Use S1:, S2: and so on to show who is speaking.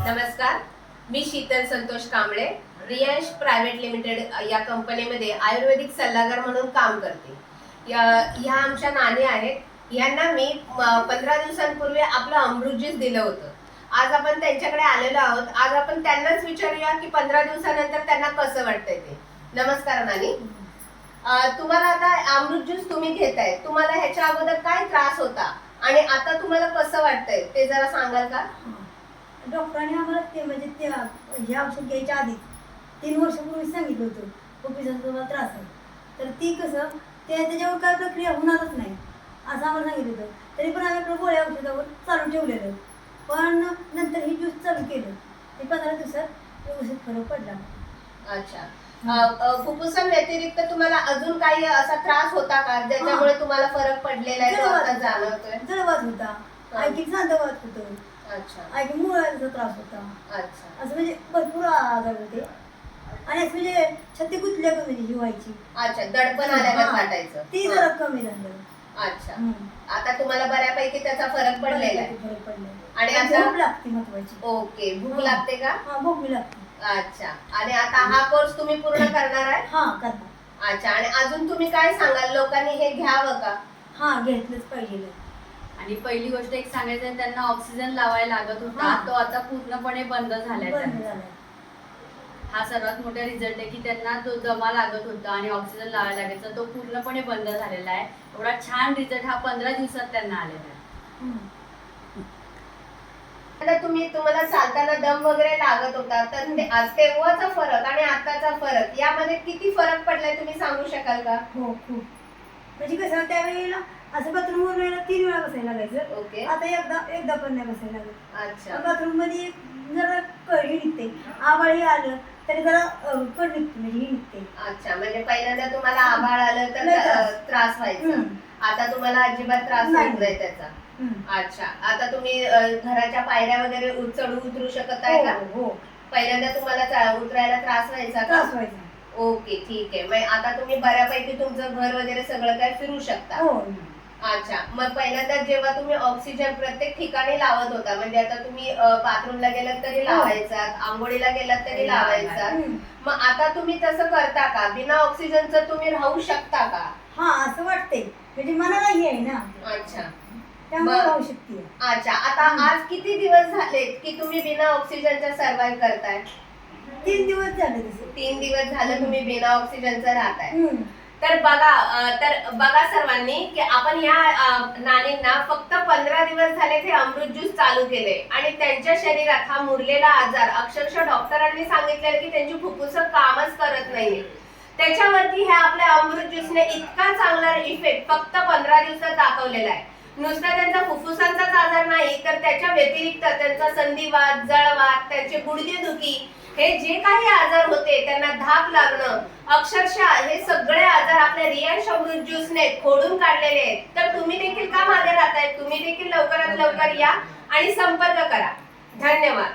S1: नमस्कार, मी Sheetal Santosh Kamble, Riyansh private limited या कंपनीमध्ये आयुर्वेदिक सल्लागार म्हणून काम करते. ह्या आमच्या नानी आहेत. यांना मी 15 दिवसांपूर्वी आपलं अमृत ज्यूस दिलं होतं. आज आपण त्यांच्याकडे आलेलो आहोत. आज आपण त्यांनाच विचारूया की 15 दिवसानंतर त्यांना कसं वाटतंय ते. नमस्कार नानी. तुम्हाला आता अमृत ज्यूस तुम्ही घेताय, तुम्हाला ह्याच्या अगोदर काय त्रास होता आणि आता तुम्हाला कसं वाटतंय ते जरा सांगाल का?
S2: डॉक्टरांनी आम्हाला ते म्हणजे ते हे औषध घ्यायच्या आधी 3 वर्षापूर्वी सांगितलं होतं पोटाचा तुम्हाला त्रास आहे. तर ती कसं त्याच्यावर काय प्रक्रिया होणारच नाही असं आम्हाला सांगितलं होतं. तरी पण आम्ही आपलं गोळ्या औषधावर चालू ठेवलेलं. पण नंतर ही ज्यूस चालू केलं ते 15 दिवसात व्यवस्थित फरक पडला.
S1: अच्छा. फुफ्फुसां व्यतिरिक्त तुम्हाला अजून काही असा त्रास होता का ज्याच्यामुळे तुम्हाला फरक पडलेला आहे, तो आता जाणवतोय?
S2: जळवात होता, ऐकी सांधवात होतं,
S1: अच्छा,
S2: ऐकी मुळाचा त्रास होता.
S1: अच्छा,
S2: असं म्हणजे भरपूर आजार होते आणि असं म्हणजे छाती गुतल्या कमी जी व्हायची.
S1: अच्छा, दडपण आल्यानं फाटायचं.
S2: ती जरा कमी झालं.
S1: अच्छा, आता तुम्हाला बऱ्यापैकी त्याचा फरक पडलेला आहे.
S2: फरक पडला
S1: आणि आता
S2: भूक लागते महत्वाची.
S1: ओके, भूक लागते का?
S2: हा, भूक बी लागते.
S1: अच्छा, आणि आता हा कोर्स तुम्ही पूर्ण करणार आहे?
S2: हा, करणार.
S1: अच्छा, आणि अजून तुम्ही काय सांगाल, लोकांनी हे घ्यावं का?
S2: हा, घेतलंच पाहिजे.
S3: आणि पहिली गोष्ट एक सांगायचं आहे, त्यांना ऑक्सिजन लावायला लागत होता, तो आता पूर्णपणे बंद झालाय. हा सर्वात मोठा रिझल्ट आहे की त्यांना तो दमा लागत होता आणि ऑक्सिजन लावायला लागायचा, तो पूर्णपणे बंद झालेला आहे. एवढा छान रिझल्ट हा 15 दिवसात त्यांना आलेला आहे.
S1: आता तुम्हाला चालताना दम वगैरे लागत होता, तर तेव्हाचा फरक आणि आताचा फरक यामध्ये किती फरक पडलाय तुम्ही सांगू शकाल का?
S2: हो, खूप. म्हणजे कसं त्यावेळेला असं बाथरूम वर 3 वेळा बसायला लागायचं.
S1: ओके.
S2: आता एकदा पण नाही बसायला लागत.
S1: अच्छा,
S2: बाथरूम मध्ये जरा कळी निघते, आवाळी आलं तरी जरा कळ निघते, म्हणजे ही निघते.
S1: अच्छा, म्हणजे पहिल्यांदा तुम्हाला आभाळ आलं तर त्रास व्हायचा, आता तुम्हाला अजिबात त्रास होत नाही त्याचा. अच्छा, आता तुम्ही घराच्या पायऱ्या वगैरे चढू उतरू शकत आहे का?
S2: हो,
S1: पहिल्यांदा तुम्हाला उतरायला त्रास व्हायचा का?
S2: त्रास व्हायचा.
S1: ओके, ठीक आहे. मग आता तुम्ही बऱ्यापैकी तुमचं घर वगैरे सगळं काय फिरू शकता?
S2: हो.
S1: अच्छा, मग पहिल्यांदा जेव्हा तुम्ही ऑक्सिजन प्रत्येक ठिकाणी लावत होता, म्हणजे आता तुम्ही बाथरूमला गेलात तरी लावायचा, आंघोळीला गेलात तरी लावायचा, मग आता तुम्ही तसं करता का? बिना ऑक्सिजनचं तुम्ही राहू शकता का?
S2: हा, असं वाटते, म्हणजे मनाला हे आहे ना,
S1: अच्छा,
S2: त्यामुळे राहू शकते.
S1: अच्छा. आता आज किती दिवस झाले की तुम्ही बिना ऑक्सिजनच्या सर्व्हाइव्ह करताय?
S2: 3 दिवस झाले तसे.
S1: 3 दिवस झालं तुम्ही बिना ऑक्सिजनचं राहताय. तर बघा सर्वांनी की आपण या नानींना फक्त 15 दिवस झाले ते अमृत ज्यूस चालू केले आणि त्यांच्या शरीरात हा मुरलेला आजार, अक्षरशः डॉक्टरांनी सांगितलेलं की त्यांची फुफ्फुसं कामच करत नाहीये, त्याच्यावरती ह्या आपल्या अमृत ज्यूसने इतका चांगला इफेक्ट फक्त 15 दिवसात दाखवलेला आहे. नुसता त्यांचा फुफ्फुसांचाच आजार नाही, तर त्याच्या व्यतिरिक्त त्यांचा संधिवात, जळवात, त्यांचे गुडघेदुखी, हे जे काही आजार होते, त्यांना धाप लागणं, अक्षरशः हे सगळे आजार आपल्या रियांश अमृत ज्यूसने खोडून काढलेले आहेत. तर तुम्ही देखील का मागे राहताय? तुम्ही देखील लवकरात लवकर या आणि संपर्क करा. धन्यवाद.